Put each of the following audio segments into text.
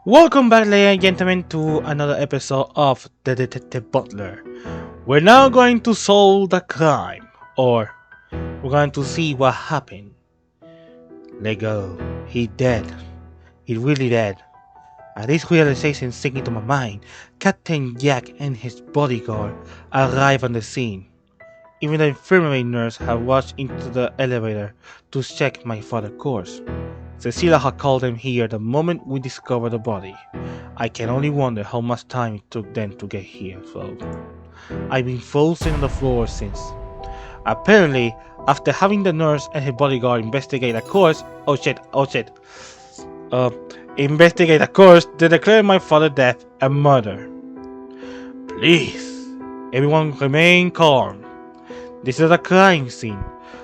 Welcome back, ladies and gentlemen, to another episode of The Detective Butler. We're now going to solve the crime, or we're going to see what happened. Let go. He dead. He really dead. At this realization sinking into my mind, Captain Jack and his bodyguard arrive on the scene. Even the infirmary nurse had rushed into the elevator to check my father's course. Cecilia had called them here the moment we discovered the body. I can only wonder how much time it took them to get here, though. I've been frozen on the floor since. Apparently, after having the nurse and his bodyguard investigate the course, uh, investigate the course, they declared my father's death a murder. Please, everyone remain calm. This is a crime scene,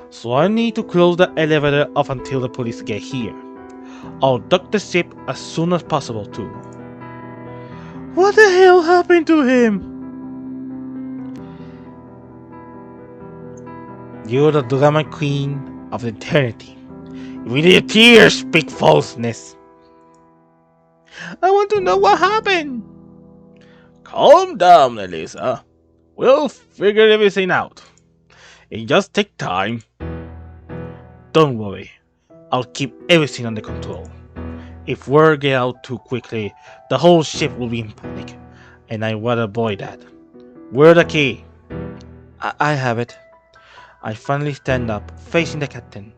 so I need to close the elevator off until the police get here. I'll dock the ship as soon as possible too. What the hell happened to him? You're the drama queen of eternity. With your tears speak falseness. I want to know what happened. Calm down, Elisa. We'll figure everything out. It just takes time. Don't worry. I'll keep everything under control. If word gets out too quickly, the whole ship will be in panic, and I want to avoid that. Where's the key? I have it. I finally stand up, facing the captain.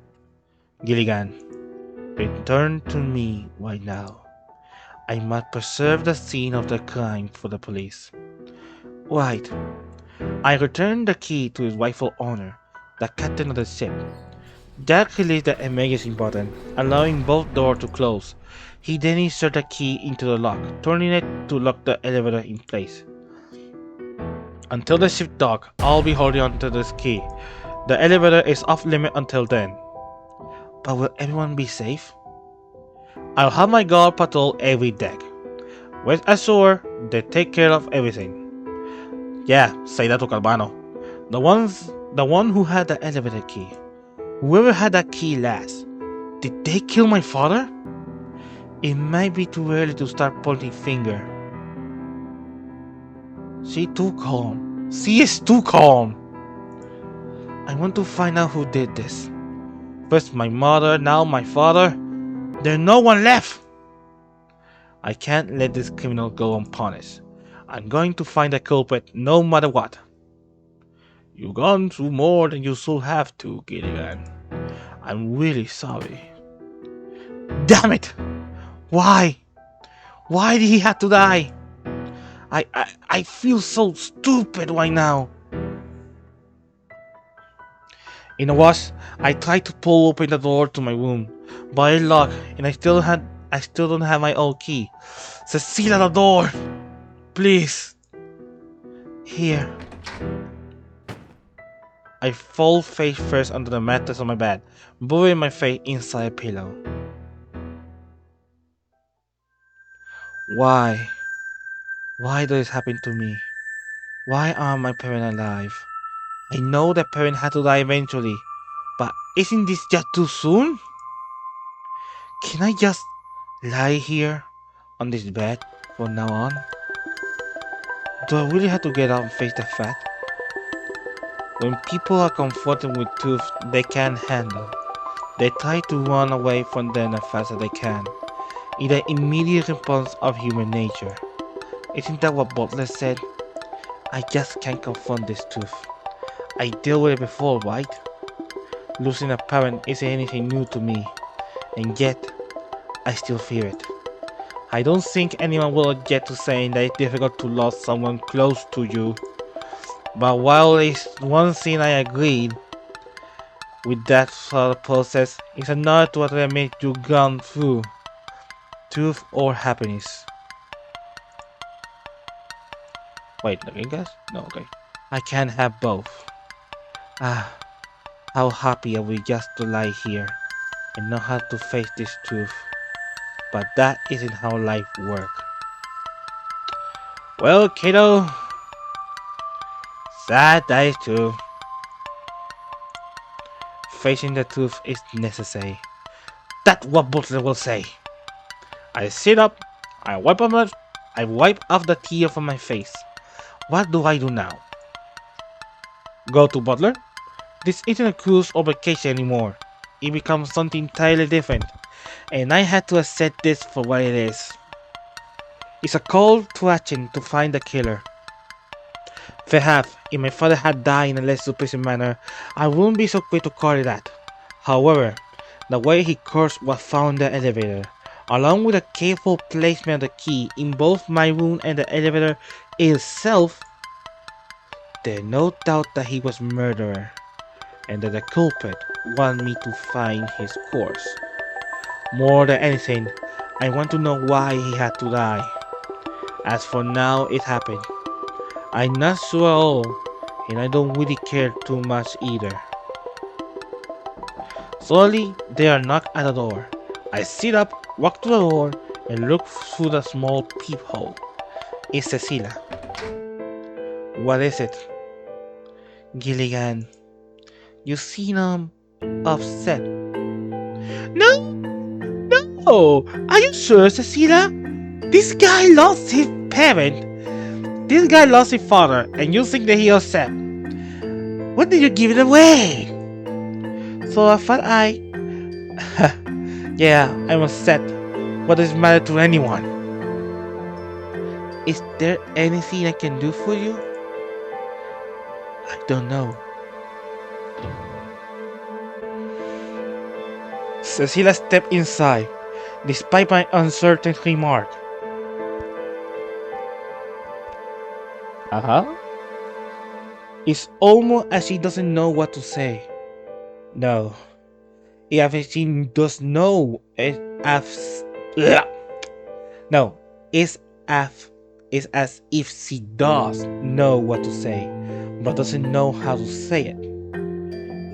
Gilligan, return to me right now. I must preserve the scene of the crime for the police. Right. I return the key to his rightful owner, the captain of the ship. Jack released the emergency button, allowing both doors to close. He then inserted the key into the lock, turning it to lock the elevator in place. Until the ship docks, I'll be holding onto this key. The elevator is off limit until then. But will everyone be safe? I'll have my guard patrol every deck. Rest assured, they take care of everything. Yeah, say that to Calvano. The one who had the elevator key. Whoever had that key last. Did they kill my father? It might be too early to start pointing finger. She too calm. She is too calm. I want to find out who did this. First my mother, now my father. There's no one left. I can't let this criminal go unpunished. I'm going to find the culprit no matter what. You've gone through more than you should have to, Gilligan. I'm really sorry. Damn it! Why? Why did he have to die? I feel so stupid right now. In a rush, I tried to pull open the door to my room, but it's locked and I still don't have my own key. Cecilia, the door! Please. Here. I fall face first onto the mattress on my bed, burying my face inside a pillow. Why? Why does this happen to me? Why aren't my parents alive? I know that parents had to die eventually, but isn't this just too soon? Can I just lie here on this bed from now on? Do I really have to get up and face the fact? When people are confronted with truth they can't handle, they try to run away from them as fast as they can, in the immediate response of human nature. Isn't that what Butler said? I just can't confront this truth. I dealt with it before, right? Losing a parent isn't anything new to me, and yet, I still fear it. I don't think anyone will get to saying that it's difficult to lose someone close to you. But while it's one thing I agreed with that sort of process, it's another to what I made you gone through. Truth or happiness. Wait, again guys? No, okay. I can't have both. How happy are we just to lie here and not have to face this truth. But that isn't how life works. Well, kiddo, sad that is true. Facing the truth is necessary. That's what Butler will say. I sit up, I wipe off my, I wipe off the tear from my face. What do I do now? Go to Butler? This isn't a cruise or vacation anymore. It becomes something entirely different, and I had to accept this for what it is. It's a call to action to find the killer. Perhaps if my father had died in a less suppressive manner, I wouldn't be so quick to call it that. However, the way he cursed what found the elevator, along with a careful placement of the key in both my room and the elevator itself, there's no doubt that he was a murderer, and that the culprit wanted me to find his corpse. More than anything, I want to know why he had to die. As for now, it happened. I'm not sure at all, and I don't really care too much either. Slowly, there are knocks at the door. I sit up, walk to the door, and look through the small peephole. It's Cecilia. What is it? Gilligan. You seem upset. No! No! Are you sure, Cecilia? This guy lost his parent. This guy lost his father, and you think that he upset. When did you give it away? So I thought yeah, I'm upset. What does it matter to anyone? Is there anything I can do for you? I don't know. Cecilia stepped inside, despite my uncertain remark. It's almost as she doesn't know what to say. No, if she does know, no, it's as if she does know what to say, but doesn't know how to say it.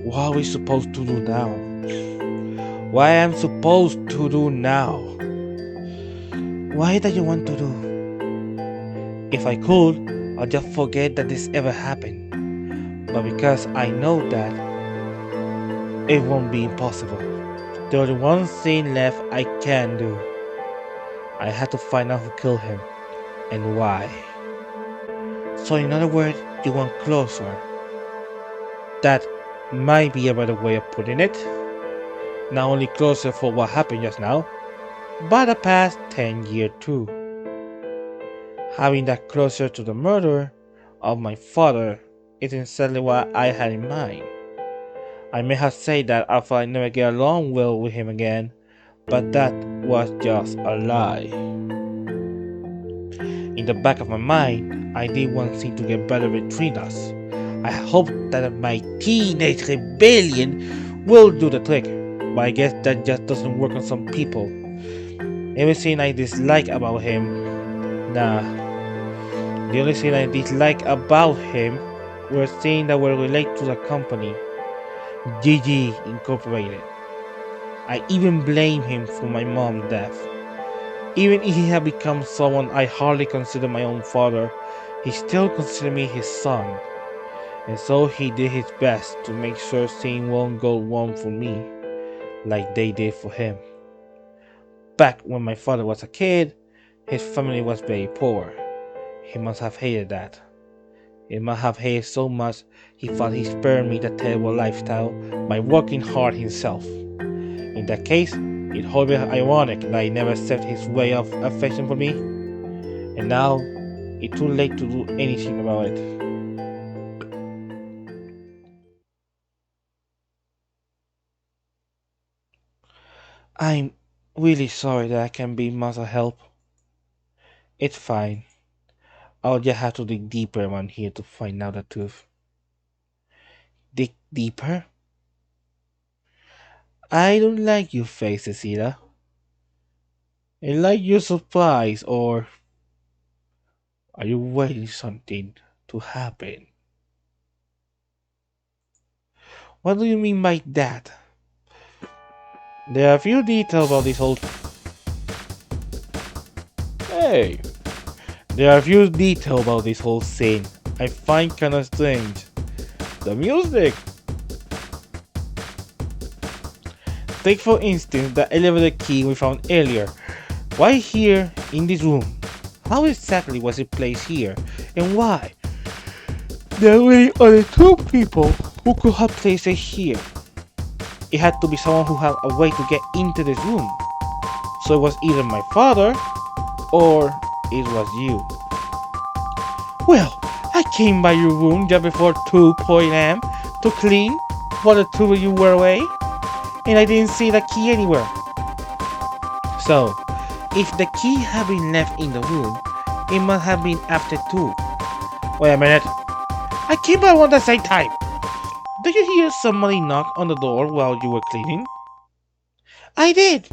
What are we supposed to do now? What am I supposed to do now? What do you want to do? If I could, I'd just forget that this ever happened. But because I know that, it won't be impossible. There's only one thing left I can do. I have to find out who killed him and why. So in other words, you want closer. That might be a better way of putting it. Not only closer for what happened just now, but the past 10 years too. Having that closer to the murder of my father isn't exactly what I had in mind. I may have said that I thought I'd never get along well with him again, but that was just a lie. In the back of my mind, I did want things to get better between us. I hoped that my teenage rebellion will do the trick, but I guess that just doesn't work on some people. Everything I dislike about him, the only thing I dislike about him were things that were related to the company, GG Incorporated. I even blame him for my mom's death. Even if he had become someone I hardly consider my own father, he still considered me his son. And so he did his best to make sure things won't go wrong for me, like they did for him. Back when my father was a kid, his family was very poor. He must have hated that. He must have hated so much he thought he spared me that terrible lifestyle by working hard himself. In that case, it's wholly ironic that he never accepted his way of affection for me, and now it's too late to do anything about it. I'm really sorry that I can't be much of help. It's fine. I'll just have to dig deeper around here to find out the truth. Dig deeper? I don't like your face, Cecilia. I like your surprise, or are you waiting something to happen? What do you mean by that? There are a few details about this whole... Hey! There are a few details about this whole scene I find kinda strange. The music! Take for instance the elevator key we found earlier. Why here in this room? How exactly was it placed here? And why? There were only two people who could have placed it here. It had to be someone who had a way to get into this room. So it was either my father or it was you. Well, I came by your room just before 2 p.m. to clean while the two of you were away, and I didn't see the key anywhere. So, if the key had been left in the room, it must have been after 2. Wait a minute. I came by around the same time. Did you hear somebody knock on the door while you were cleaning? I did.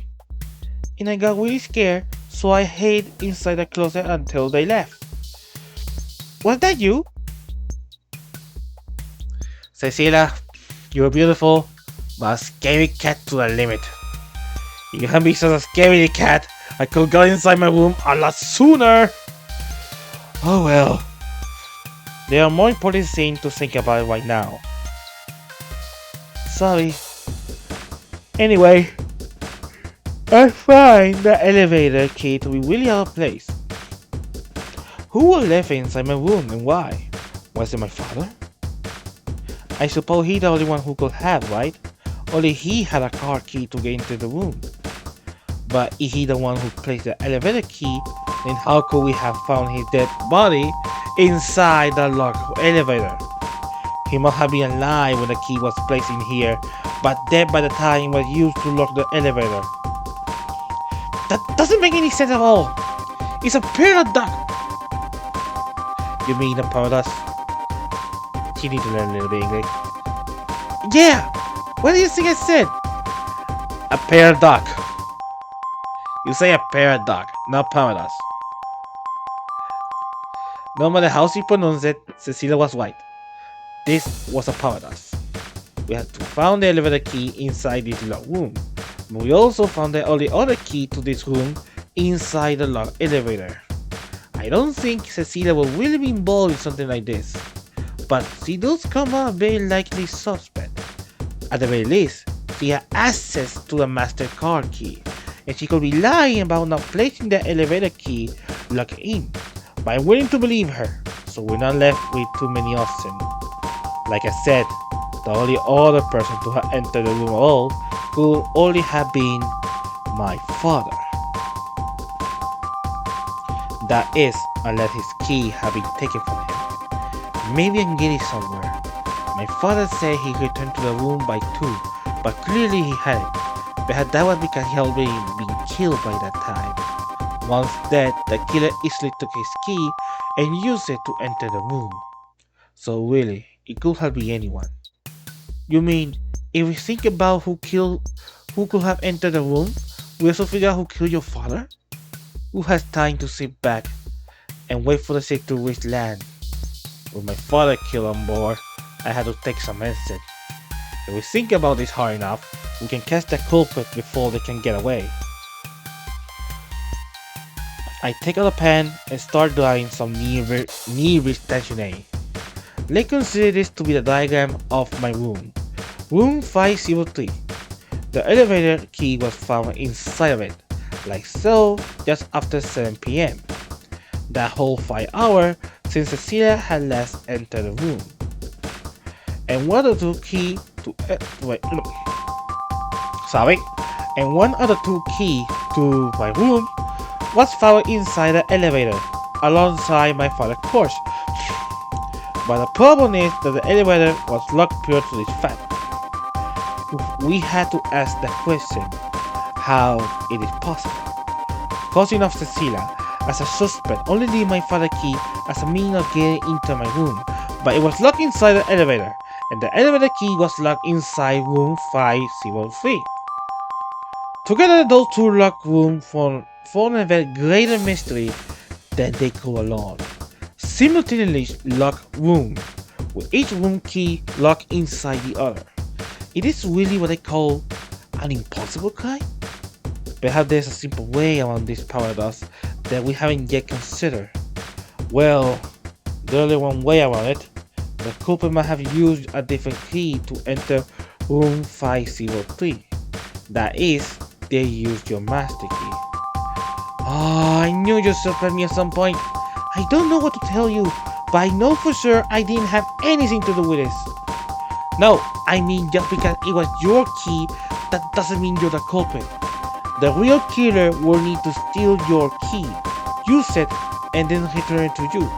And I got really scared, so I hid inside the closet until they left. Was that you? Cecilia, you're beautiful, but a scary cat to the limit. If you hadn't been such a scary cat, I could have got inside my room a lot sooner. Oh well. There are more important things to think about right now. Sorry. Anyway, I find the elevator key to be really out of place. Who was left inside my room and why? Was it my father? I suppose he's the only one who could have, right? Only he had a car key to get into the room. But if he's the one who placed the elevator key, then how could we have found his dead body inside the locked elevator? He must have been alive when the key was placed in here, but dead by the time it was used to lock the elevator. That doesn't make any sense at all. It's a paradox. You mean a paradox? You need to learn a little bit English. Yeah! What do you think I said? A paradox. You say a paradox, not paradox. No matter how she pronounced it, Cecilia was right. This was a paradox. We had to find the elevator key inside this locked room. But we also found the only other key to this room inside the locked elevator. I don't think Cecilia will really be involved in something like this, but she does come out very likely suspect. At the very least, she had access to the master card key, and she could be lying about not placing the elevator key locked in. But I'm willing to believe her, so we're not left with too many options. Like I said, the only other person to have entered the room at all could only have been my father. That is, unless his key had been taken from him. Maybe I can get it somewhere. My father said he returned to the room by 2, but clearly he hadn't. Perhaps that was because he had already been killed by that time. Once dead, the killer easily took his key and used it to enter the room. So really, it could have been anyone. You mean, if we think about who could have entered the room, we also figure out who killed your father? Who has time to sit back and wait for the ship to reach land? With my father killed on board, I had to take some exit. If we think about this hard enough, we can catch the culprit before they can get away. I take out a pen and start drawing some nearby stationery. Let's consider this to be the diagram of my room. Room 503. The elevator key was found inside of it, like so, just after 7 p.m. That whole 5 hours since Cecilia had last entered the room. And one of the two keys to one of the two keys to my room was found inside the elevator, alongside my father's porch. But the problem is that the elevator was locked prior to this fact. We had to ask the question, how it is possible. Cousin of Cecilia, as a suspect, only needed my father's key as a means of getting into my room, but it was locked inside the elevator, and the elevator key was locked inside room 503. Together, those two locked rooms form a very greater mystery than they could alone. Simultaneously locked room, with each room key locked inside the other. It is really what I call an impossible crime? Perhaps there's a simple way around this paradox that we haven't yet considered. Well, there's only one way around it. The culprit might have used a different key to enter room 503. That is, they used your master key. Oh, I knew you'd surprise me at some point. I don't know what to tell you, but I know for sure I didn't have anything to do with this. No, I mean just because it was your key, that doesn't mean you're the culprit. The real killer will need to steal your key, use it, and then return it to you,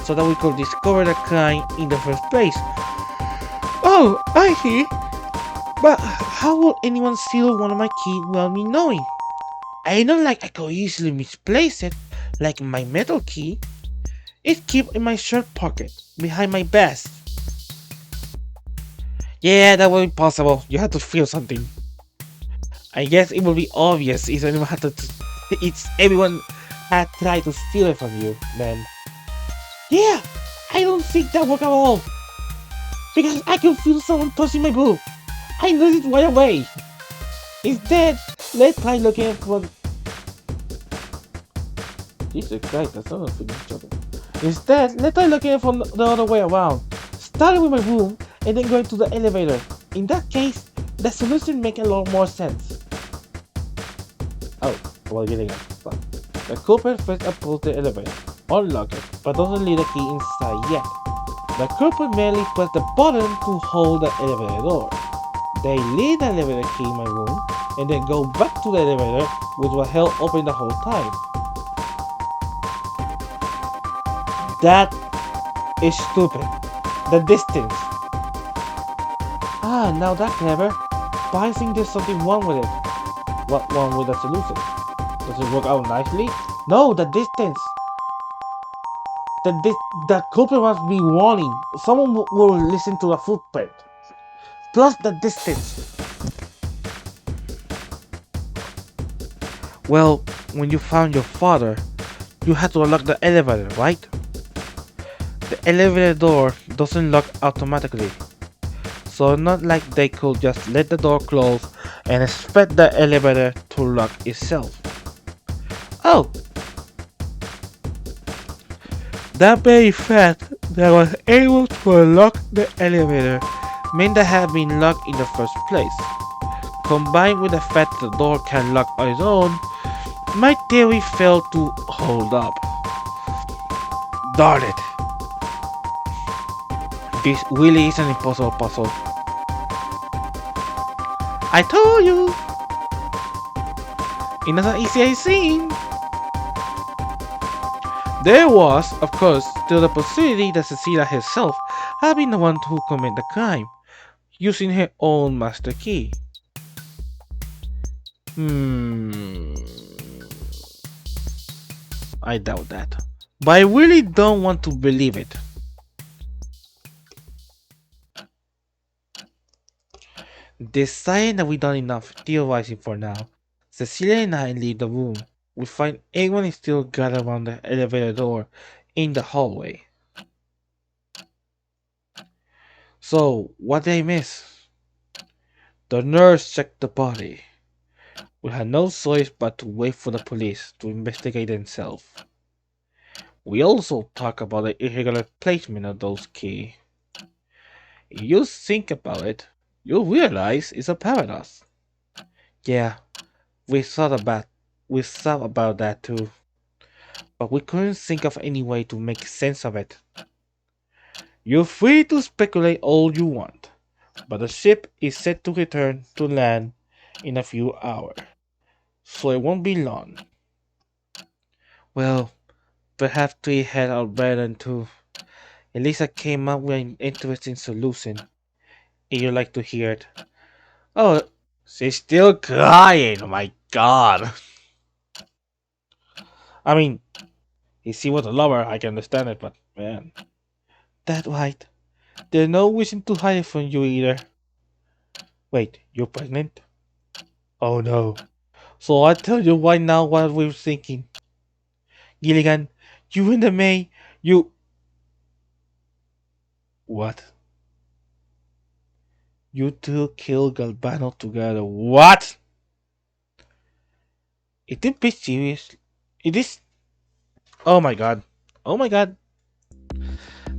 so that we could discover the crime in the first place. Oh, I see. But how will anyone steal one of my keys without me knowing? I know like I could easily misplace it, like my metal key. It's kept in my shirt pocket, behind my vest. Yeah, that would be possible. You had to feel something. I guess it would be obvious if anyone had to it's everyone had tried to steal it from you, then. Yeah, I don't think that worked at all. Because I can feel someone touching my boob. I noticed it right away. Instead, let's try looking for. Jesus Christ, that's not a each other. Instead, let's try looking from the other way around. Starting with my room and then going to the elevator. In that case, the solution makes a lot more sense. Oh, well, getting up. The culprit first approaches the elevator, unlock it, but doesn't leave the key inside yet. The culprit merely press the button to hold the elevator door. They leave the elevator key in my room and then go back to the elevator, which was held open the whole time. That is stupid. The distance. Ah, now that's clever. But I think there's something wrong with it. What wrong with the solution? Does it work out nicely? No, the distance. The culprit must be warning. Someone will listen to the footprint. Plus the distance. Well, when you found your father, you had to unlock the elevator, right? The elevator door doesn't lock automatically. So not like they could just let the door close and expect the elevator to lock itself. Oh! That very fact that I was able to unlock the elevator meant that it had been locked in the first place. Combined with the fact that the door can lock on its own, my theory failed to hold up. Darn it! This really is an impossible puzzle. I told you! It's not as easy as it seemed. There was, of course, still the possibility that Cecilia herself had been the one who committed the crime, using her own master key. I doubt that. But I really don't want to believe it. Deciding that we've done enough theorizing for now, Cecilia and I leave the room. We find everyone is still gathered around the elevator door in the hallway. So, what did I miss? The nurse checked the body. We had no choice but to wait for the police to investigate themselves. We also talk about the irregular placement of those keys. If you think about it, you'll realize it's a paradox. Yeah, we thought about that too, but we couldn't think of any way to make sense of it. You're free to speculate all you want, but the ship is set to return to land in a few hours, so it won't be long. Well, perhaps three had our better than two. Elisa came up with an interesting solution. If you'd like to hear it. Oh, she's still crying. Oh my god. I mean, if she was a lover, I can understand it, but man. That's right. There's no reason to hide it from you either. Wait, you're pregnant? Oh no. So I'll tell you right now what we're thinking. Gilligan, you and the May, you. What? You two killed Galvano together. What? It didn't be serious. It is. Oh my god. Oh my god.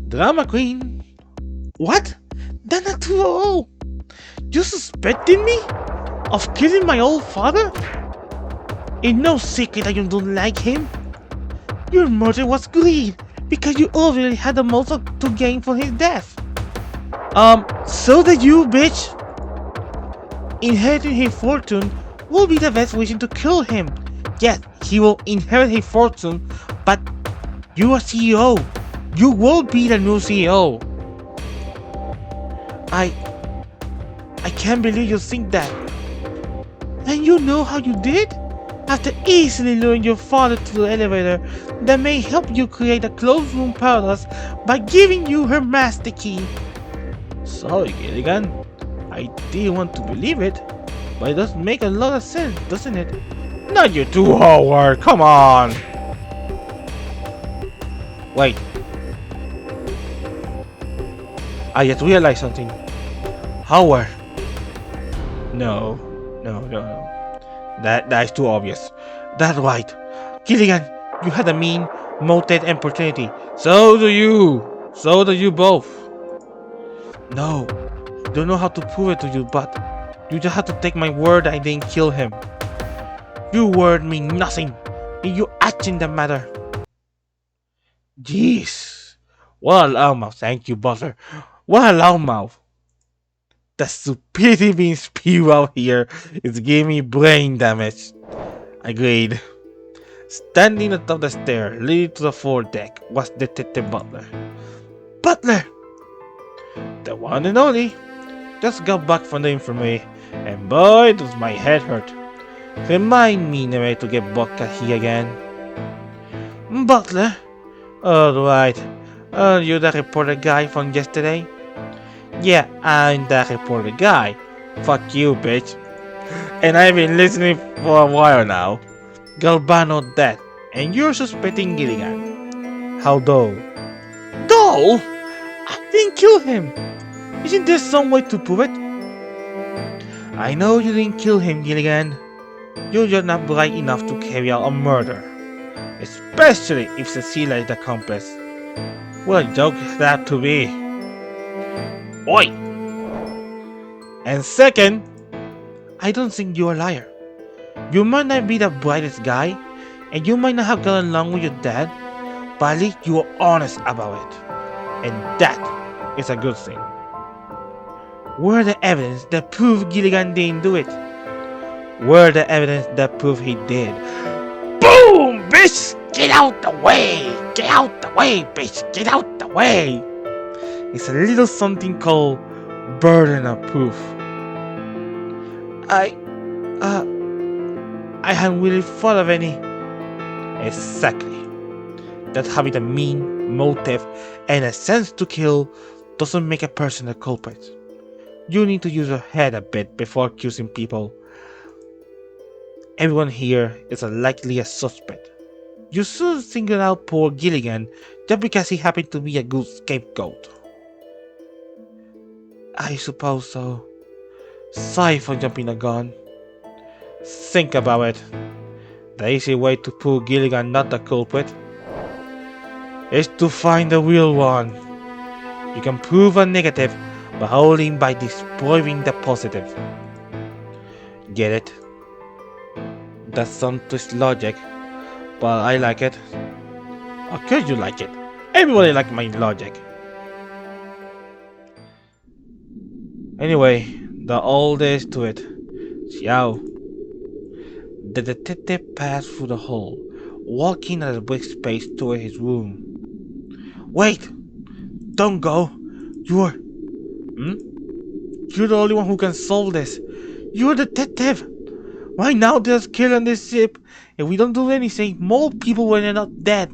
Drama queen. What? That's not true at all. You suspecting me? Of killing my old father? It's no secret that you don't like him. Your murder was greed because you already had the most to gain from his death. So did you, bitch. Inheriting his fortune will be the best reason to kill him. Yes, he will inherit his fortune, but you are CEO. You will be the new CEO. I can't believe you think that. And you know how you did? After easily luring your father to the elevator that may help you create a closed room palace by giving you her master key. Sorry, Gilligan. I didn't want to believe it, but it does make a lot of sense, doesn't it? Not you too, Howard. Come on. Wait. I just realized something. Howard. No. That is too obvious. That's right. Gilligan, you had a mean, motive opportunity. So do you. So do you both. No. Don't know how to prove it to you, but you just have to take my word I didn't kill him. Your word means nothing. It's your action that matter. Jeez. What a loudmouth. Thank you, Butler. What a loudmouth. The stupidity being spewed out here is giving me brain damage. Agreed. Standing atop the stair leading to the foredeck was Detective Butler. Butler! The one and only. Just got back from the infirmary, and boy does my head hurt. Remind me never to get vodka here again. Butler? Alright. Are you the reporter guy from yesterday? Yeah, I'm the reporter guy. Fuck you, bitch. And I've been listening for a while now. Galvano dead, and you're suspecting Gilligan. How though? Though? I didn't kill him. Isn't there some way to prove it? I know you didn't kill him, Gilligan. You're just not bright enough to carry out a murder. Especially if Cecilia is the accomplice. What a joke that to be. Oi! And second, I don't think you're a liar. You might not be the brightest guy, and you might not have gotten along with your dad, but at least you are honest about it. And that is a good thing. Where the evidence that proved Gilligan didn't do it? Where the evidence that proved he did? Boom, bitch! Get out the way! Get out the way, bitch! Get out the way! It's a little something called burden of proof. I hadn't really thought of any. Exactly. That having a mean motive and a sense to kill doesn't make a person a culprit. You need to use your head a bit before accusing people. Everyone here is likely a suspect. You should single out poor Gilligan just because he happened to be a good scapegoat. I suppose so. Sorry for jumping the gun. Think about it. The easy way to prove Gilligan not the culprit is to find the real one. You can prove a negative but only by disproving the positive. Get it? That's some twist logic, but I like it. Of course you like it. Everybody likes my logic. Anyway, the old is to it. Xiao. The detective passed through the hall, walking at a brisk pace toward his room. Wait! Don't go! You're the only one who can solve this. You're a detective! Right now there's a killer on this ship. If we don't do anything, more people will end up dead.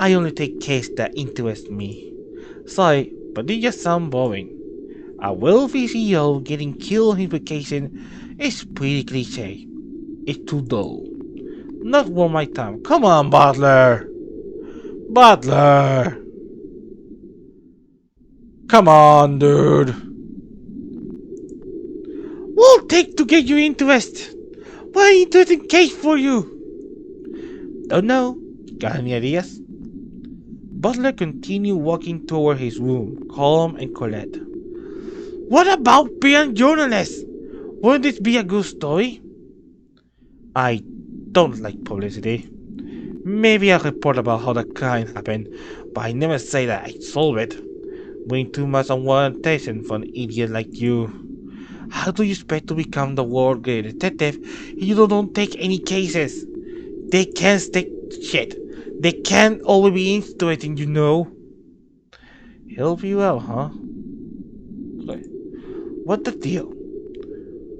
I only take cases that interest me. Sorry, but they just sound boring. A wealthy CEO getting killed on his vacation is pretty cliche. It's too dull. Not worth my time. Come on, Butler! Butler! Come on, dude! What'll it take to get your interest? What an interesting case for you! Don't know. Got any ideas? Butler continued walking toward his room, calm and collect. What about being a journalist? Wouldn't this be a good story? I don't like publicity. Maybe I'll report about how the crime happened, but I never say that I solve it. Way too much on attention for an idiot like you. How do you expect to become the world greatest detective if you don't take any cases? They can't take shit. They can't always be interesting, you know. Help you out, huh? Okay. What the deal?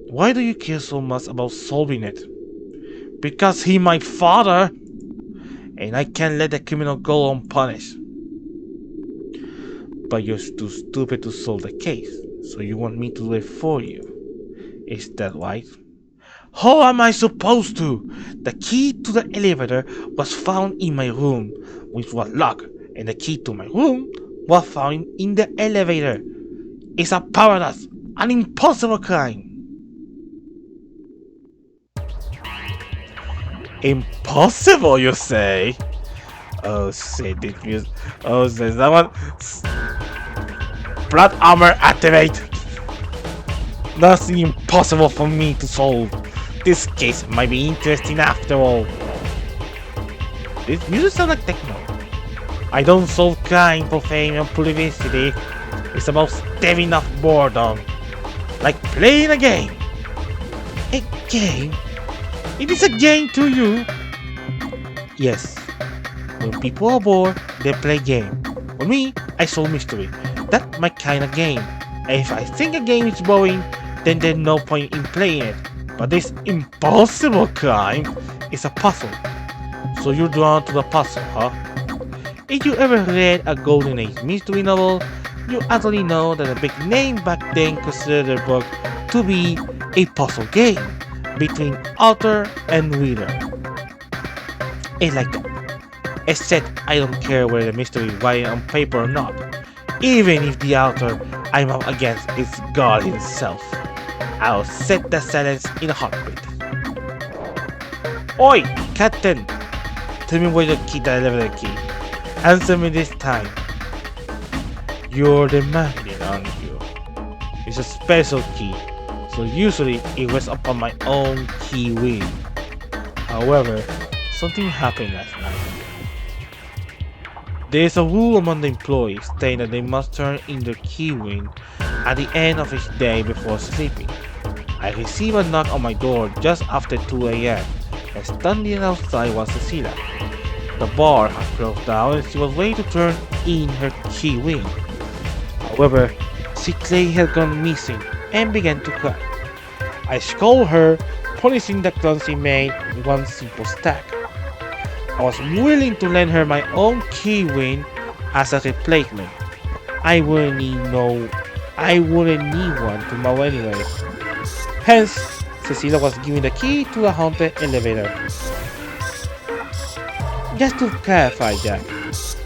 Why do you care so much about solving it? Because he my father, and I can't let the criminal go unpunished. But you're too stupid to solve the case, so you want me to do it for you. Is that right? How am I supposed to? The key to the elevator was found in my room, which was locked, and the key to my room was found in the elevator. It's a paradox, an impossible crime. Impossible, you say? Oh shit, this music. Oh, shit, someone. Blood armor activate! Nothing impossible for me to solve. This case might be interesting after all. This music sounds like techno. I don't solve crime for fame and publicity. It's about staving off boredom. Like playing a game. A game? It is a game to you? Yes. When people are bored, they play game. For me, I solve mystery. That's my kind of game. And if I think a game is boring, then there's no point in playing it. But this impossible crime is a puzzle. So you're drawn to the puzzle, huh? If you ever read a Golden Age mystery novel, you actually know that a big name back then considered their book to be a puzzle game between author and reader. It's like that. Except I don't care whether the mystery is written on paper or not. Even if the author I'm up against is God himself, I'll set the silence in a heartbeat. Oi, Captain! Tell me where the key, the elevator key. Answer me this time. You're demanding, aren't you? It's a special key, so usually it rests upon my own key ring. However, something happened last night. There is a rule among the employees stating that they must turn in their key ring at the end of each day before sleeping. I received a knock on my door just after 2 a.m. and standing outside was Cecilia. The bar had closed down and she was ready to turn in her key ring. However, she claimed had gone missing and began to cry. I scolded her, punishing the clumsy maid with one simple stack. I was willing to lend her my own key ring as a replacement. I wouldn't need one tomorrow anyway. Hence, Cecilia was given the key to the haunted elevator. Just to clarify that,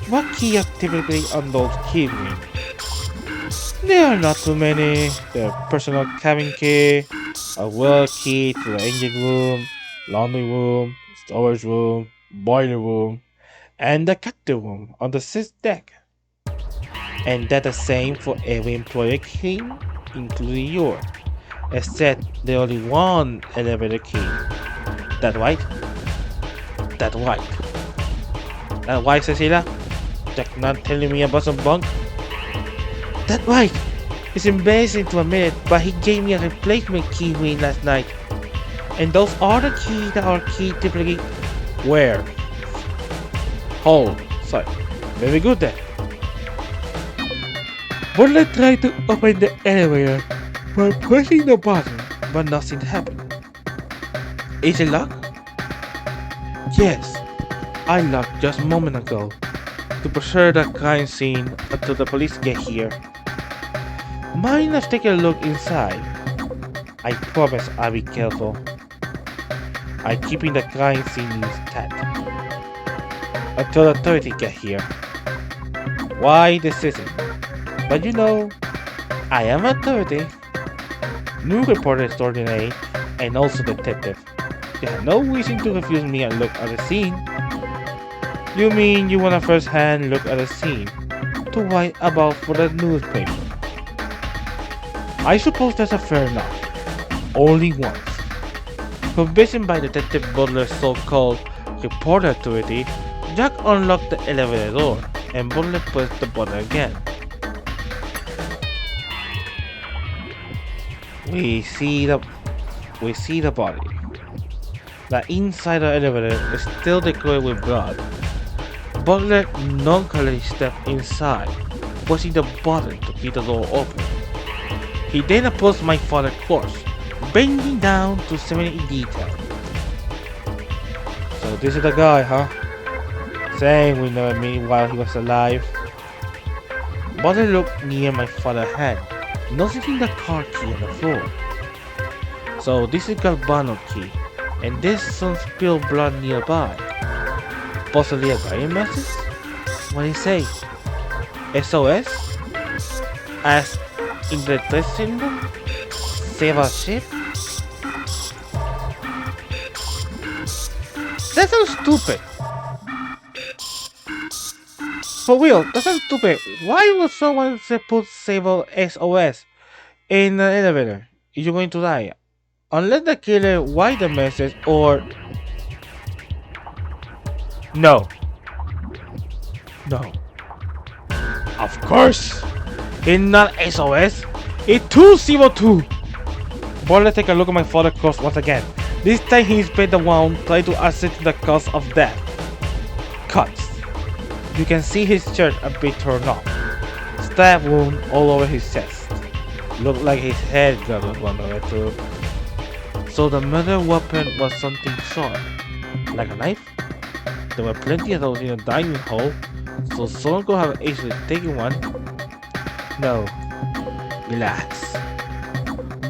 what key are typically on those key rings? There are not too many. The personal cabin key, a well key to the engine room, laundry room, storage room, boiler room, and the captain room on the sixth deck. And that's the same for every employee key, including yours, except there's only one elevator key. That right? That right. That right, Cecilia? Just not telling me about some bunk? That right. It's embarrassing to admit, but he gave me a replacement key ring last night. And those are the keys that our key typically wear. Hold. Sorry. Very good then. Butler tried to open the elevator by pressing the button, but nothing happened. Is it locked? Yes. I locked just a moment ago to preserve the crime scene until the police get here. Mind let's take a look inside. I promise I'll be careful. I'm keeping the crime scene intact until the authorities get here. Why decision? But you know, I am authority. New reporter extraordinary and also detective. You have no reason to refuse me a look at the scene. You mean you want a first-hand look at the scene to write about for the newspaper? I suppose that's a fair enough. Only once. Convinced by Detective Butler's so-called reporter authority, Jack unlocked the elevator door, and Butler pressed the button again. We see the body. The inside of the elevator is still decorated with blood. Butler nonchalantly stepped inside, pushing the button to keep the door open. He then approached my father's corpse, bending down to examine it in detail. So this is the guy, huh? Saying we never met while he was alive. Butler looked near my father's hand, noticing the car key on the floor. So this is Galvano's key, and there's some spilled blood nearby. Possibly a guiding message? What did he say? SOS? As in the test symbol? Save our ship? That sounds stupid. For real, that sounds stupid. Why would someone put save our SOS in an elevator if you're going to die? Unless the killer write the message or... No. Of course! It's not SOS, it's 202! Butler take a look at my father's corpse once again. This time he sped the wound, trying to ascertain the cause of death. Cuts. You can see his shirt a bit torn off. Stab wound all over his chest. Looked like his head got one of it too. So the murder weapon was something sharp, like a knife? There were plenty of those in the dining hall, so someone could have easily taken one. No. Relax.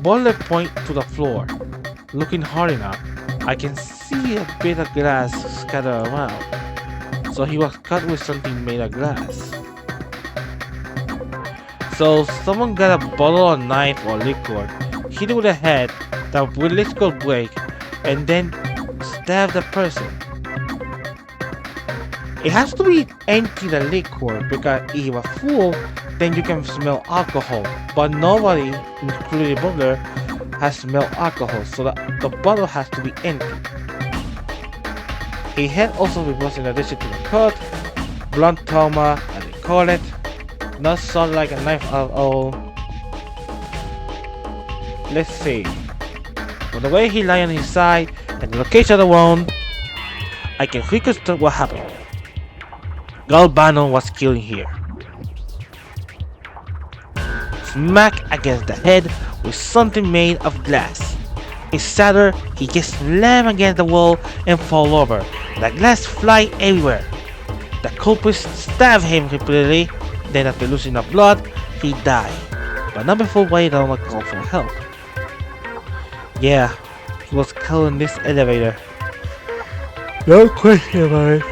Butler pointed to the floor. Looking hard enough, I can see a bit of glass scattered around. So he was cut with something made of glass. So someone got a bottle or knife or liquor, hit it with a head, the liquor break, and then stab the person. It has to be empty the liquor because if it was full, then you can smell alcohol. But nobody, including Butler, has smelled alcohol, so the bottle has to be empty. His head also was in addition to the cut, blunt trauma, as they call it, not sort like a knife at all. Let's see. From the way he lay on his side and the location of the wound, I can reconstruct what happened. Galvano was killed here. Smack against the head with something made of glass. Instead, he gets slammed against the wall and fall over. The glass fly everywhere. The culprit stabbed him repeatedly, then after losing the blood, he died. But not before waiting on a call for help. Yeah, he was killed in this elevator. No question about it.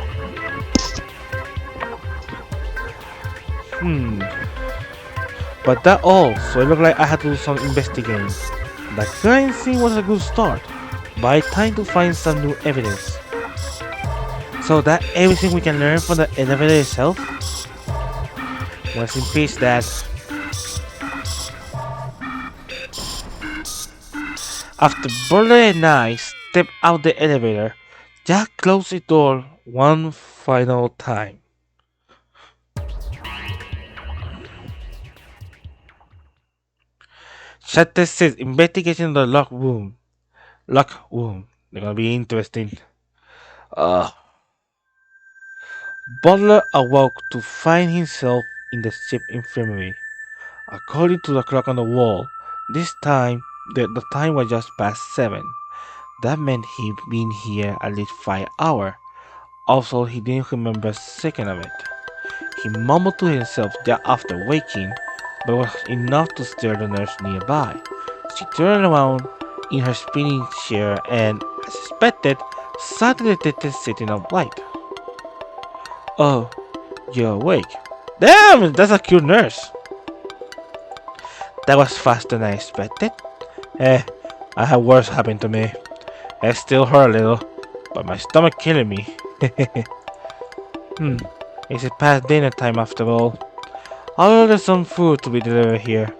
But that all, so it looked like I had to do some investigating. The crime scene was a good start, but it's time to find some new evidence. So that everything we can learn from the elevator itself? Rest in peace, Dad. After Butler and I stepped out the elevator, Jack closed the door one final time. Chapter 6, Investigation of the Lock Room. They're gonna be interesting. Butler awoke to find himself in the ship infirmary. According to the clock on the wall, this time, the time was just past 7. That meant he'd been here at least 5 hours. Also, he didn't remember a second of it. He mumbled to himself just after waking, but it was enough to scare the nurse nearby. She turned around in her spinning chair and, as expected, saw the detective sitting upright. Oh, you're awake. Damn, that's a cute nurse. That was faster than I expected. I had worse happen to me. It still hurt a little, but my stomach killing me. Is it past dinner time after all? I'll order some food to be delivered here.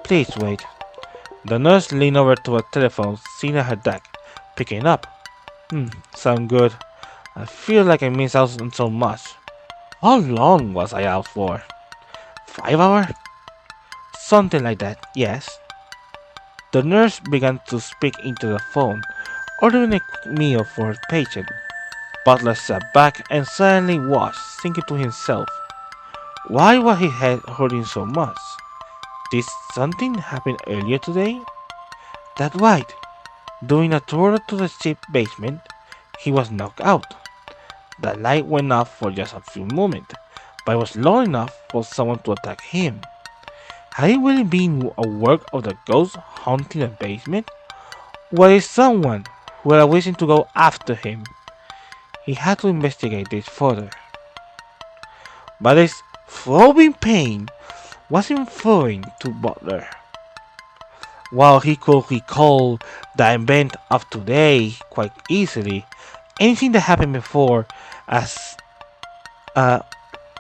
Please wait. The nurse leaned over to her telephone, sitting at her desk, Picking up. Sound good. I feel like I missed out on so much. How long was I out for? 5 hours? Something like that, yes. The nurse began to speak into the phone, ordering a meal for her patient. Butler sat back and silently watched, thinking to himself, why was his head hurting so much? Did something happen earlier today? That's right. During a tour to the ship basement, he was knocked out. The light went off for just a few moments, but it was long enough for someone to attack him. Had it really been a work of the ghost haunting the basement? Or is someone who had a reason to go after him? He had to investigate this further. But his throbbing pain wasn't foreign to Butler. While he could recall the event of today quite easily, anything that happened before at a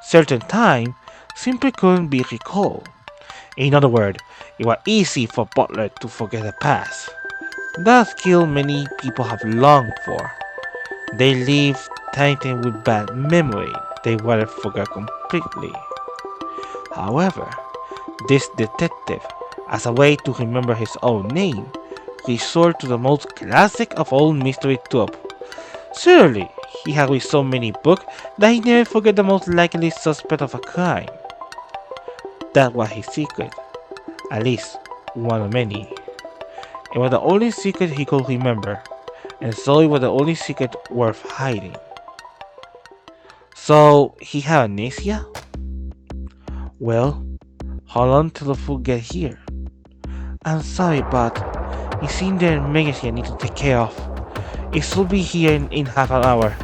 certain time simply couldn't be recalled. In other words, it was easy for Butler to forget the past. That skill many people have longed for. They live tainted with bad memory they rather forget completely. However, this detective, as a way to remember his own name, resorted to the most classic of all mystery tropes. Surely, he had read so many books that he never forget the most likely suspect of a crime. That was his secret, at least one of many. It was the only secret he could remember, and so it was the only secret worth hiding. So, he had amnesia? Well, how long till the food get here? I'm sorry, but it seems there's an emergency I need to take care of. It should be here in half an hour.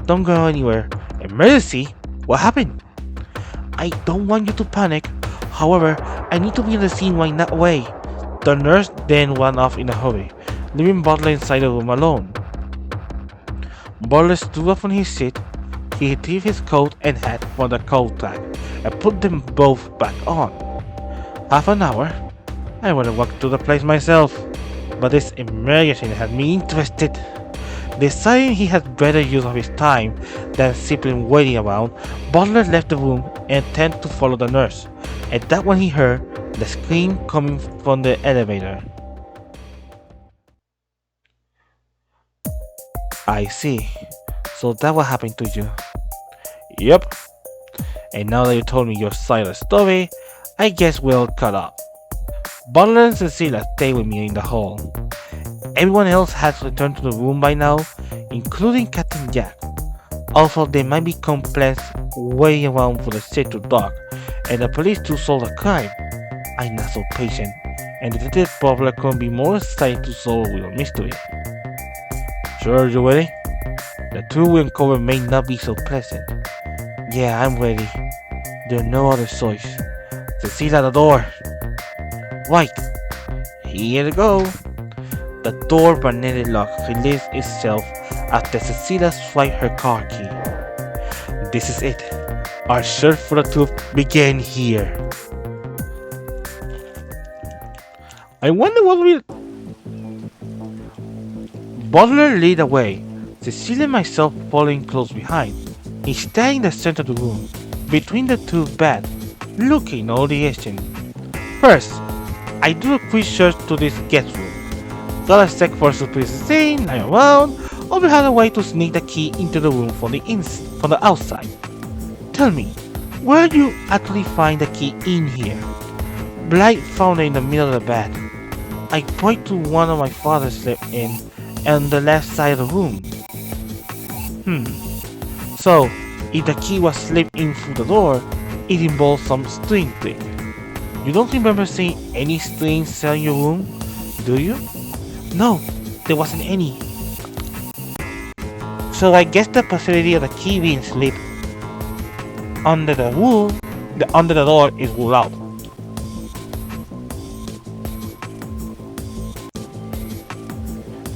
Don't go anywhere. Emergency? What happened? I don't want you to panic. However, I need to be on the scene right away. The nurse then ran off in a hurry, leaving Butler inside the room alone. Butler stood up on his seat. He retrieved his coat and hat from the coat rack and put them both back on. Half an hour? I would have walked to the place myself, but this emergency had me interested. Deciding he had better use of his time than simply waiting around, Butler left the room and turned to follow the nurse, and that's when he heard the scream coming from the elevator. I see. So that's what happened to you. Yep. And now that you told me your side of the story, I guess we're all caught up. Butler and Cecilia stayed with me in the hall. Everyone else has returned to the room by now, including Captain Jack. Also, there might be complaints waiting around for the ship to dock and the police to solve the crime. I'm not so patient, and Detective Butler couldn't be more excited to solve the mystery. Sure, you ready? The truth we uncover may not be so pleasant. Yeah, I'm ready. There's no other choice. Cecilia, the door. Right. Here you go. The door magnetic lock released itself after Cecilia swiped her car key. This is it. Our search for the truth began here. I wonder what will... Butler led the way, Cecilia and myself following close behind. He stayed in the center of the room, between the two beds, looking all the action. First, I do a quick search to this guest room. Got a check for surprises in, lying around, or we had a way to sneak the key into the room from the outside. Tell me, where did you actually find the key in here? Blight found it in the middle of the bed. I pointed to one of my father's slept in on the left side of the room. So, if the key was slipped in through the door, it involved some string trick. You don't remember seeing any strings in your room, do you? No, there wasn't any. So I guess the possibility of the key being slipped under the door is ruled out.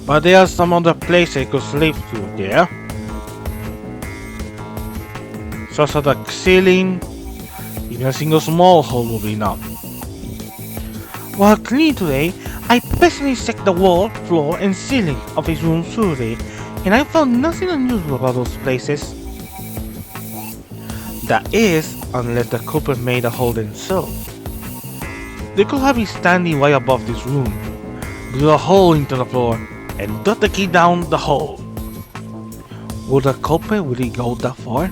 But there are some other places it could slip through there. Such as the ceiling, even a single small hole will be enough. While cleaning today, I personally checked the wall, floor, and ceiling of his room thoroughly, and I found nothing unusual about those places. That is, unless the culprit made a hole themselves. They could have been standing right above this room, blew a hole into the floor, and dumped the key down the hole. Would the culprit really go that far?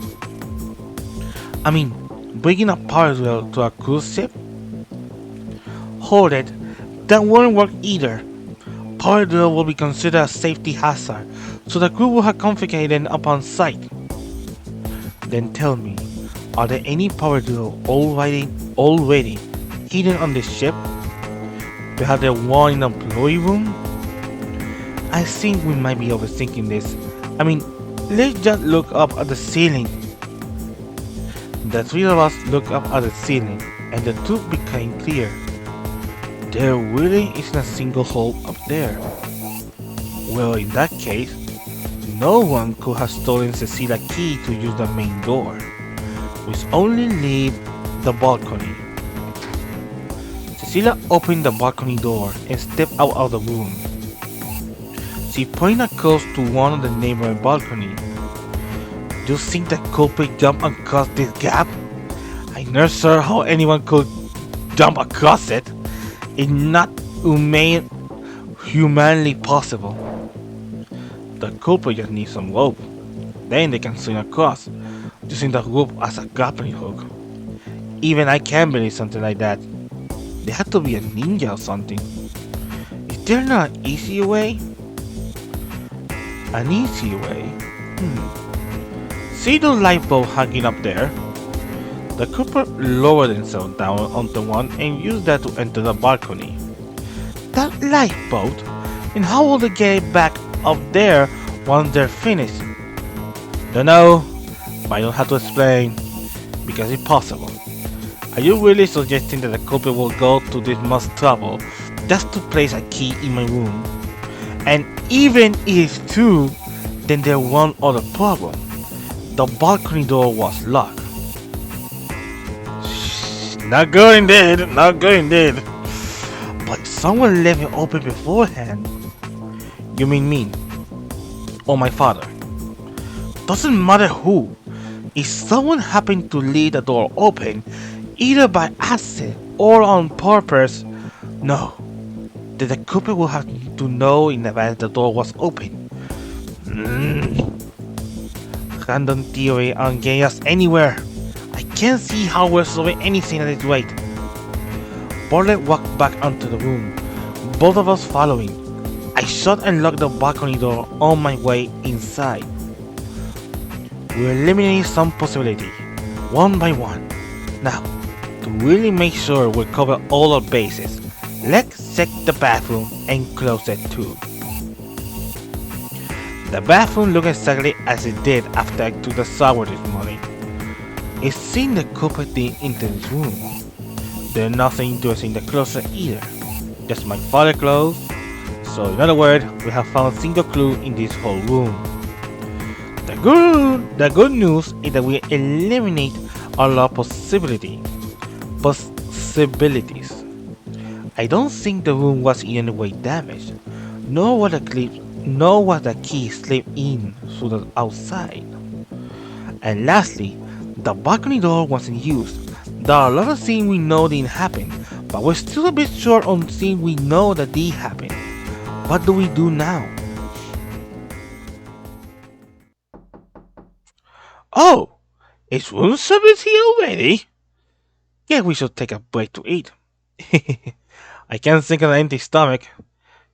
I mean, bringing a power drill to a cruise ship? Hold it, that wouldn't work either. Power drill will be considered a safety hazard, so the crew will have confiscated them upon sight. Then tell me, are there any power drill already hidden on this ship? Perhaps there one in the employee room? I think we might be overthinking this. I mean, let's just look up at the ceiling. The three of us looked up at the ceiling, and the truth became clear. There really isn't a single hole up there. Well, in that case, no one could have stolen Cecilia's key to use the main door, which only leaves the balcony. Cecilia opened the balcony door and stepped out of the room. She pointed across to one of the neighboring balconies. You think the culprit jumped across this gap? I'm not sure how anyone could jump across it. It's not humanly possible. The culprit just needs some rope. Then they can swing across, using the rope as a grappling hook. Even I can't believe something like that. They had to be a ninja or something. Is there not an easier way? An easy way? See the lifeboat hanging up there? The culprit lowered himself down onto one and used that to enter the balcony. That lifeboat? And how will they get it back up there once they're finished? Don't know, but I don't have to explain, because it's possible. Are you really suggesting that the culprit will go to this much trouble just to place a key in my room? And even if it's true, then there's one other problem. The balcony door was locked. Not good indeed, not good indeed. But someone left it open beforehand. You mean me? Or my father? Doesn't matter who. If someone happened to leave the door open, either by accident or on purpose, no. Then the culprit will have to know in advance the door was open. Random theory aren't getting us anywhere. I can't see how we're solving anything at this rate. Butler walked back onto the room, both of us following. I shut and locked the balcony door on my way inside. We eliminated some possibility, one by one. Now, to really make sure we cover all our bases, let's check the bathroom and closet too. The bathroom looked exactly as it did after I took the shower this morning. It seemed the culprit didn't enter this room. There's nothing interesting in the closet either, just my father's clothes. So in other words, we have found a single clue in this whole room. The good news is that we eliminate a lot of possibilities. I don't think the room was in any way damaged, nor was the key slipped in through the outside. And lastly, the balcony door wasn't used. There are a lot of things we know didn't happen, but we're still a bit short on things we know that did happen. What do we do now? Oh, is room service here already? Yeah, we should take a break to eat. I can't think of an empty stomach.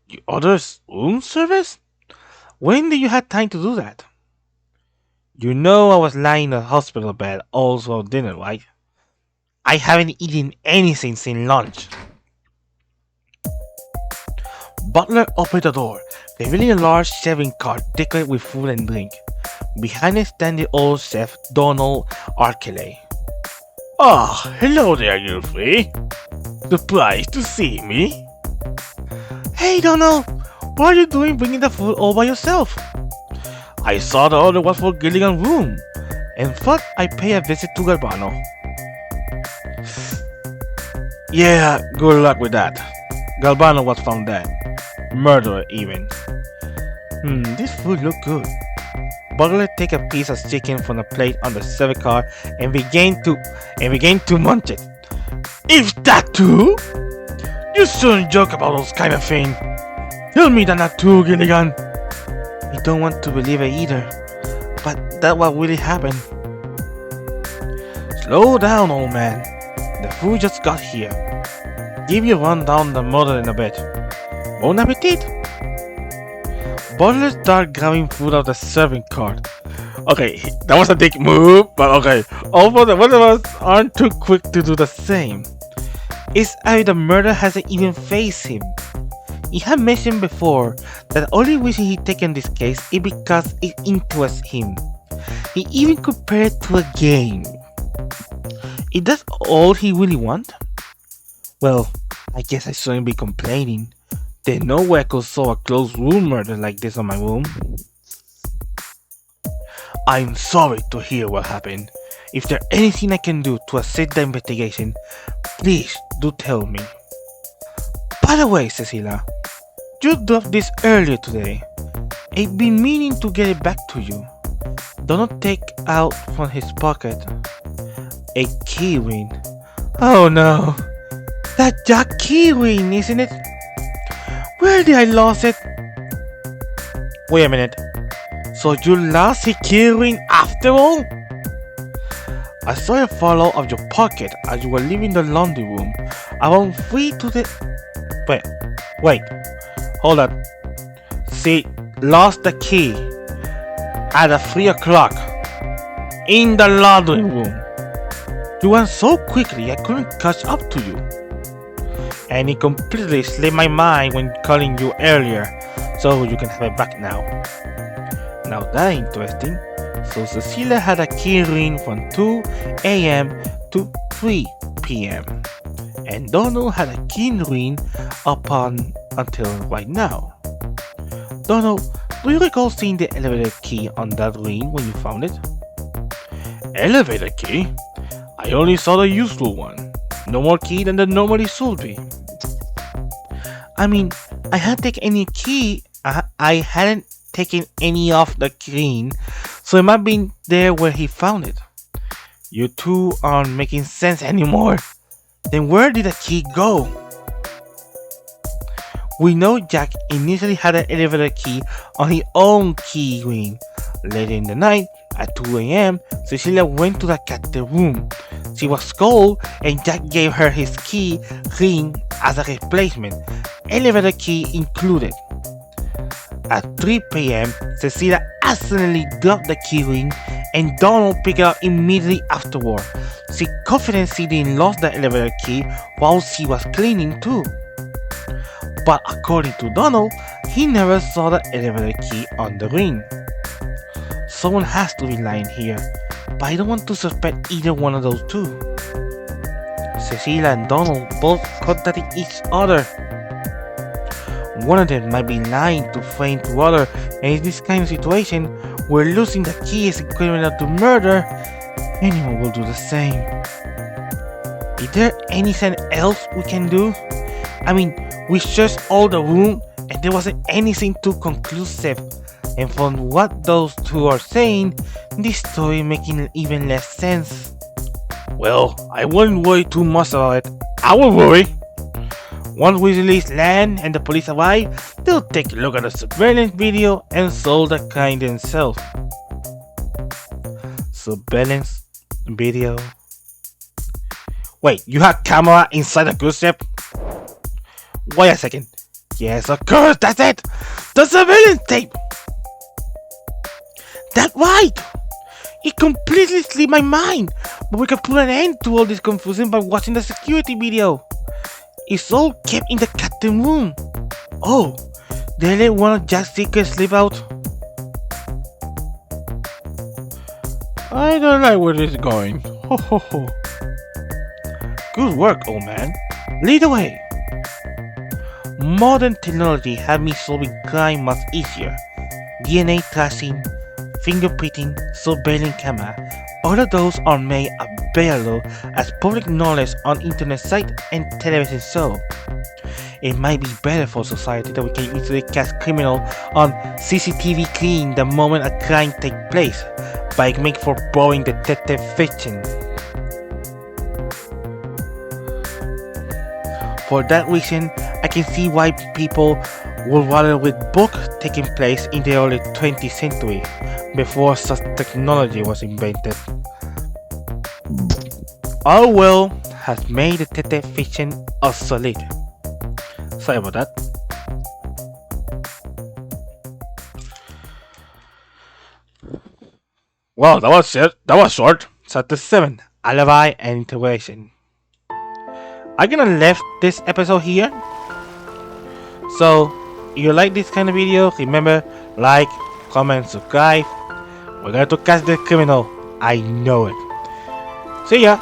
You order room service? When did you have time to do that? You know I was lying in a hospital bed all through dinner, right? I haven't eaten anything since lunch. Butler opened the door, revealing a large serving cart decorated with food and drink. Behind it standing old chef Donald Arkeley. Ah, hello there, you three. Surprised to see me? Hey, Donald, what are you doing bringing the food all by yourself? I saw the order was for Gilligan's room, and thought I'd pay a visit to Galvano. Yeah, good luck with that. Galvano was found dead. Murderer even. This food looked good. Butler take a piece of chicken from the plate on the server card and began to munch it. Is that too? You shouldn't joke about those kind of things. Tell me that not too, Gilligan. I don't want to believe it either, but that what really happened. Slow down, old man. The food just got here. Give you a rundown the murder in a bit. Bon appetit! Butler started grabbing food out of the serving cart. Okay, that was a dick move, but okay. Although the one of us aren't too quick to do the same. It's as if the murder hasn't even faced him. He had mentioned before that the only reason he taken this case is because it interests him. He even compared it to a game. Is that all he really wants? Well, I guess I shouldn't be complaining. There's no way I could solve a closed room murder like this on my room. I'm sorry to hear what happened. If there's anything I can do to assist the investigation, please do tell me. By the way, Cecilia, you dropped this earlier today. I've been meaning to get it back to you. Donald take out from his pocket a key ring. Oh no, that's Jack key ring, isn't it? Where did I lose it? Wait a minute. So you lost a key ring after all? I saw a fall out of your pocket as you were leaving the laundry room. Around 3 to the... Wait. Hold on. See, lost the key at 3 o'clock in the laundry room. You went so quickly I couldn't catch up to you. And it completely slipped my mind when calling you earlier, so you can have it back now. Now that's interesting. So Cecilia had a key ring from 2 a.m. to 3 p.m. and Donald had a key ring until right now. Donald, do you recall seeing the elevator key on that ring when you found it? Elevator key? I only saw the useful one. No more key than there normally should be. I mean, I hadn't taken any key. I hadn't taken any off the ring, so it might have been there where he found it. You two aren't making sense anymore. Then where did the key go? We know Jack initially had an elevator key on his own key ring. Later in the night, at 2 a.m., Cecilia went to the captain room. She was cold and Jack gave her his key ring as a replacement, elevator key included. At 3 p.m., Cecilia accidentally dropped the key ring and Donald picked it up immediately afterward. She confidently didn't lose the elevator key while she was cleaning too. But according to Donald, he never saw the elevator key on the ring. Someone has to be lying here, but I don't want to suspect either one of those two. Cecilia and Donald both contacted each other. One of them might be lying to feign to other, and in this kind of situation, where losing the key is equivalent to murder, anyone will do the same. Is there anything else we can do? I mean, we searched all the room and there wasn't anything too conclusive, and from what those two are saying, this story making even less sense. Well, I wouldn't worry too much about it. I will worry. Once we release land and the police arrive, they'll take a look at the surveillance video and solve the crime themselves. Surveillance video? Wait, you have camera inside the cruise ship? Wait a second. Yes, of course, that's it! The surveillance tape! That's right! It completely slipped my mind, but we can put an end to all this confusion by watching the security video. It's all kept in the captain room. Oh, they let one of Jack's secrets slip out? I don't like where this is going. Ho ho ho. Good work, old man. Lead the way. Modern technology has made solving crime much easier. DNA tracing, fingerprinting, surveillance camera, all of those are made available as public knowledge on internet sites and television shows. It might be better for society that we can easily catch criminal on CCTV clean the moment a crime takes place by making for boring detective fiction. For that reason, I can see why people would rather with book taking place in the early 20th century, before such technology was invented. Orwell has made detective fiction obsolete. Sorry about that. Well, that was it. That was short. Chapter 7, Alibi and Interrogation. I'm gonna leave this episode here. So, if you like this kind of video, remember, like, comment, subscribe. We're going to catch the criminal. I know it. See ya.